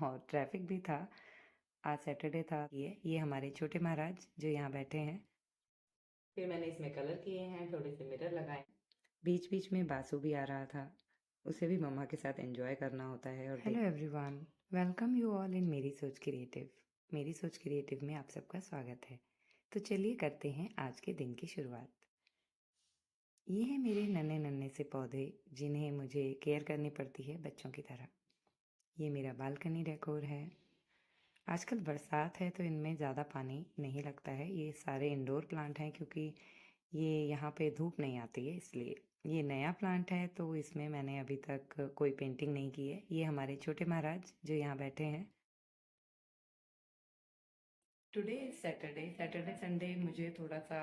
और ट्रैफिक भी था। आज सैटरडे था। ये हमारे छोटे महाराज जो यहाँ बैठे हैं। फिर मैंने इसमें कलर किए हैं, थोड़े से मिरर लगाए। बीच बीच में बासु भी आ रहा था, उसे भी मम्मा के साथ एंजॉय करना होता है। और hello everyone, welcome you all in मेरी सोच क्रिएटिव। मेरी सोच क्रिएटिव में आप सबका स्वागत है। तो चलिए करते हैं आज के दिन की शुरुआत। ये हैं मेरे नन्हे नन्हे से पौधे जिन्हें मुझे केयर करनी पड़ती है बच्चों की तरह। ये मेरा बालकनी डेकोर है। आजकल बरसात है तो इनमें ज़्यादा पानी नहीं लगता है। ये सारे इंडोर प्लांट हैं क्योंकि ये यहाँ पे धूप नहीं आती है, इसलिए ये नया प्लांट है तो इसमें मैंने अभी तक कोई पेंटिंग नहीं की है। ये हमारे छोटे महाराज जो यहाँ बैठे हैं। Today is Saturday. Saturday Sunday मुझे थोड़ा सा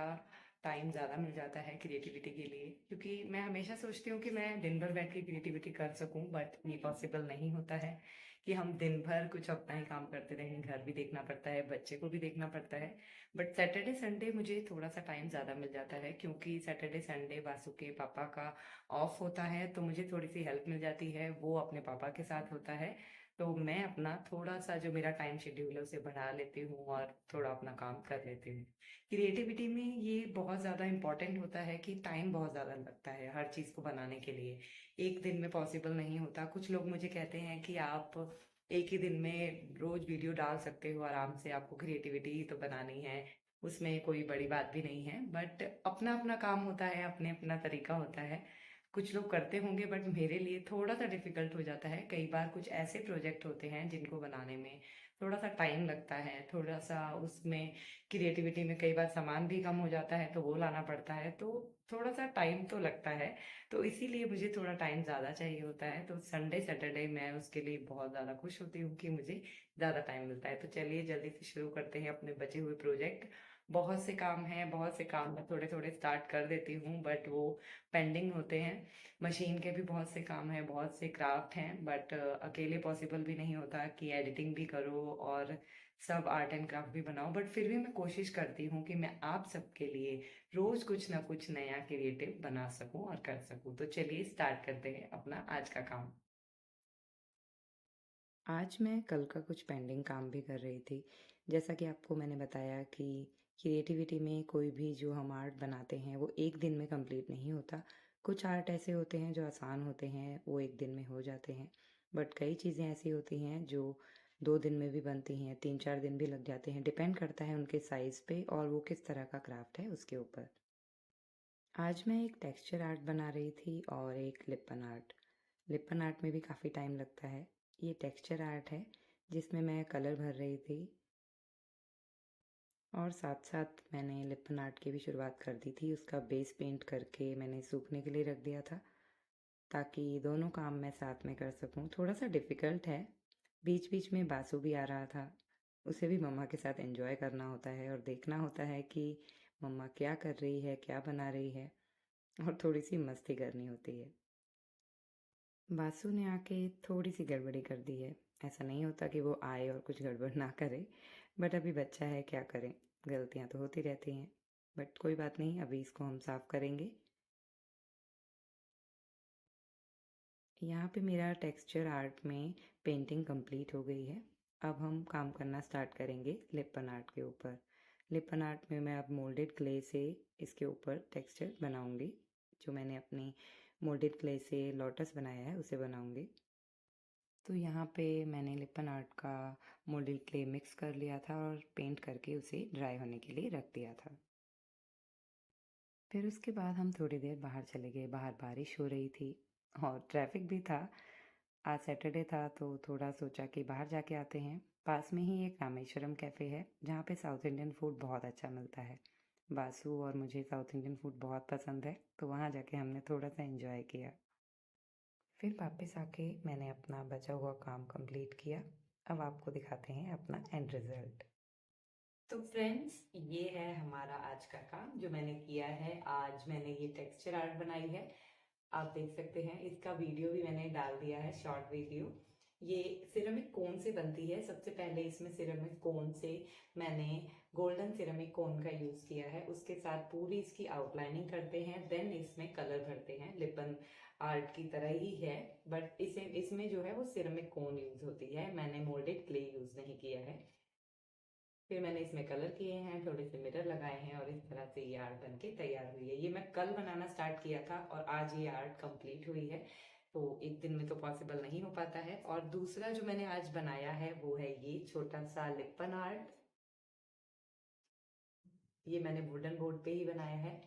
टाइम ज़्यादा मिल जाता है क्रिएटिविटी के लिए, क्योंकि मैं हमेशा सोचती हूँ कि मैं दिन भर बैठ के क्रिएटिविटी कर सकूँ, बट ये पॉसिबल नहीं होता है कि हम दिन भर कुछ अपना ही काम करते रहें। घर भी देखना पड़ता है, बच्चे को भी देखना पड़ता है। बट सैटरडे संडे मुझे थोड़ा सा टाइम ज़्यादा मिल जाता है, क्योंकि सैटरडे संडे बासु के पापा का ऑफ होता है तो मुझे थोड़ी सी हेल्प मिल जाती है। वो अपने पापा के साथ होता है तो मैं अपना थोड़ा सा जो मेरा टाइम शेड्यूल है उसे बढ़ा लेती हूँ और थोड़ा अपना काम कर लेती हूँ। क्रिएटिविटी में ये बहुत ज़्यादा इम्पोर्टेंट होता है कि टाइम बहुत ज़्यादा लगता है हर चीज़ को बनाने के लिए। एक दिन में पॉसिबल नहीं होता। कुछ लोग मुझे कहते हैं कि आप एक ही दिन में रोज वीडियो डाल सकते हो आराम से, आपको क्रिएटिविटी ही तो बनानी है, उसमें कोई बड़ी बात भी नहीं है। बट अपना अपना काम होता है, अपने अपना तरीका होता है। कुछ लोग करते होंगे बट मेरे लिए थोड़ा सा डिफिकल्ट हो जाता है। कई बार कुछ ऐसे प्रोजेक्ट होते हैं जिनको बनाने में थोड़ा सा टाइम लगता है, थोड़ा सा उसमें क्रिएटिविटी में कई बार सामान भी कम हो जाता है तो वो लाना पड़ता है, तो थोड़ा सा टाइम तो लगता है। तो इसीलिए मुझे थोड़ा टाइम ज़्यादा चाहिए होता है। तो संडे सैटरडे मैं उसके लिए बहुत ज़्यादा खुश होती हूँ कि मुझे ज़्यादा टाइम मिलता है। तो चलिए जल्दी से शुरू करते हैं अपने बचे हुए प्रोजेक्ट। बहुत से काम हैं, बहुत से काम मैं थोड़े थोड़े स्टार्ट कर देती हूँ बट वो पेंडिंग होते हैं। मशीन के भी बहुत से काम हैं, बहुत से क्राफ्ट हैं, बट अकेले पॉसिबल भी नहीं होता कि एडिटिंग भी करो और सब आर्ट एंड क्राफ्ट भी बनाओ। बट फिर भी मैं कोशिश करती हूँ कि मैं आप सबके लिए रोज कुछ ना कुछ नया क्रिएटिव बना सकूं और कर सकूं। तो चलिए स्टार्ट करते हैं अपना आज का काम। आज मैं कल का कुछ पेंडिंग काम भी कर रही थी। जैसा कि आपको मैंने बताया कि क्रिएटिविटी में कोई भी जो हम आर्ट बनाते हैं वो एक दिन में कंप्लीट नहीं होता। कुछ आर्ट ऐसे होते हैं जो आसान होते हैं, वो एक दिन में हो जाते हैं। बट कई चीज़ें ऐसी होती हैं जो 2 दिन में भी बनती हैं, 3-4 दिन भी लग जाते हैं। डिपेंड करता है उनके साइज़ पे और वो किस तरह का क्राफ्ट है उसके ऊपर। आज मैं एक टेक्सचर आर्ट बना रही थी और एक लिपन आर्ट। लिपन आर्ट में भी काफ़ी टाइम लगता है। ये टेक्सचर आर्ट है जिसमें मैं कलर भर रही थी और साथ साथ मैंने लिपन आर्ट की भी शुरुआत कर दी थी। उसका बेस पेंट करके मैंने सूखने के लिए रख दिया था ताकि दोनों काम मैं साथ में कर सकूं। थोड़ा सा डिफ़िकल्ट है। बीच बीच में बासु भी आ रहा था, उसे भी मम्मा के साथ एंजॉय करना होता है और देखना होता है कि मम्मा क्या कर रही है, क्या बना रही है, और थोड़ी सी मस्ती करनी होती है। बासु ने आके थोड़ी सी गड़बड़ी कर दी है। ऐसा नहीं होता कि वो आए और कुछ गड़बड़ ना करे, बट अभी बच्चा है, क्या करें, गलतियां तो होती रहती हैं। बट कोई बात नहीं, अभी इसको हम साफ करेंगे। यहाँ पे मेरा टेक्सचर आर्ट में पेंटिंग कंप्लीट हो गई है। अब हम काम करना स्टार्ट करेंगे लिपन आर्ट के ऊपर। लिपन आर्ट में मैं अब मोल्डेड क्ले से इसके ऊपर टेक्सचर बनाऊंगी। जो मैंने अपनी मोल्डेड क्ले से लोटस बनाया है उसे बनाऊंगी। तो यहाँ पे मैंने लिपन आर्ट का मोल्डेड क्ले मिक्स कर लिया था और पेंट करके उसे ड्राई होने के लिए रख दिया था। फिर उसके बाद हम थोड़ी देर बाहर चले गए। बाहर बारिश हो रही थी और ट्रैफिक भी था। आज सैटरडे था तो थोड़ा सोचा कि बाहर जाके आते हैं। पास में ही एक रामेश्वरम कैफ़े है जहाँ पे साउथ इंडियन फूड बहुत अच्छा मिलता है। बासु और मुझे साउथ इंडियन फूड बहुत पसंद है तो वहाँ जाके हमने थोड़ा सा एंजॉय किया। फिर वापस आके मैंने अपना बचा हुआ काम कंप्लीट किया। अब आपको दिखाते हैं अपना एंड रिजल्ट। तो फ्रेंड्स, ये है हमारा आज का काम जो मैंने किया है। आज मैंने ये टेक्सचर आर्ट बनाई है, आप देख सकते हैं। इसका वीडियो भी मैंने डाल दिया है, शॉर्ट वीडियो। ये सिरेमिक कोन से बनती है। सबसे पहले इसमें सिरेमिक कोन से मैंने गोल्डन सिरेमिक कोन का यूज किया है, उसके साथ पूरी इसकी आउटलाइनिंग करते हैं, देन इसमें कलर भरते हैं। लिपन आर्ट की तरह ही है, बट इसे इसमें जो है वो सिरेमिक कोन यूज होती है, मैंने मोल्डेड क्ले यूज नहीं किया है। फिर मैंने इसमें कलर किए हैं, थोड़े से मिरर लगाए हैं, और इस तरह से ये आर्ट बन के तैयार हुई है। ये मैं कल बनाना स्टार्ट किया था और आज ये आर्ट कंप्लीट हुई है। तो एक दिन में तो पॉसिबल नहीं हो पाता है। और दूसरा जो मैंने आज बनाया है वो है ये छोटा सा लिपन आर्ट। ये मैंने वुडन बोर्ड पे ही बनाया है।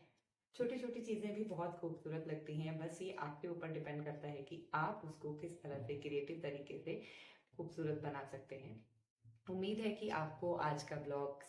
छोटी छोटी चीजें भी बहुत खूबसूरत लगती हैं, बस ये आपके ऊपर डिपेंड करता है कि आप उसको किस तरह से क्रिएटिव तरीके से खूबसूरत बना सकते हैं। उम्मीद है कि आपको आज का ब्लॉग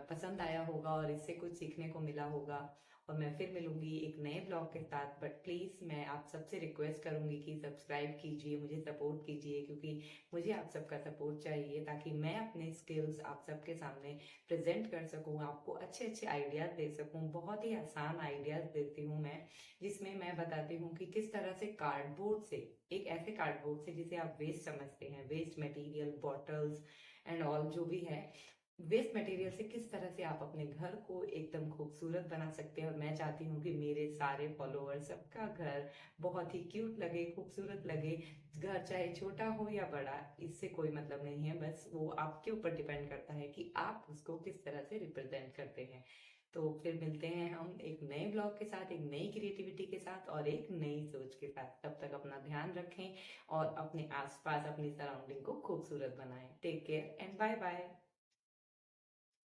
पसंद आया होगा और इससे कुछ सीखने को मिला होगा। और मैं फिर मिलूंगी एक नए ब्लॉग के साथ, बट प्लीज़ मैं आप सबसे रिक्वेस्ट करूंगी कि सब्सक्राइब कीजिए, मुझे सपोर्ट कीजिए, क्योंकि मुझे आप सबका सपोर्ट चाहिए ताकि मैं अपने स्किल्स आप सबके सामने प्रेजेंट कर सकूं, आपको अच्छे अच्छे आइडियाज़ दे सकूं। बहुत ही आसान आइडियाज़ देती हूँ मैं, जिसमें मैं बताती हूँ कि किस तरह से कार्डबोर्ड से, एक ऐसे कार्डबोर्ड से जिसे आप वेस्ट समझते हैं, waste material, bottles and all जो भी है, वेस्ट मटेरियल से किस तरह से आप अपने घर को एकदम खूबसूरत बना सकते हैं। और मैं चाहती हूँ कि मेरे सारे फॉलोअर्स, सबका घर बहुत ही क्यूट लगे, खूबसूरत लगे। घर चाहे छोटा हो या बड़ा, इससे कोई मतलब नहीं है, बस वो आपके ऊपर डिपेंड करता है कि आप उसको किस तरह से रिप्रेजेंट करते हैं। तो फिर मिलते हैं हम एक नए ब्लॉग के साथ, एक नई क्रिएटिविटी के साथ और एक नई सोच के साथ। तब तक अपना ध्यान रखें और अपने आसपास, अपनी सराउंडिंग को खूबसूरत बनाएं। Take care and bye bye.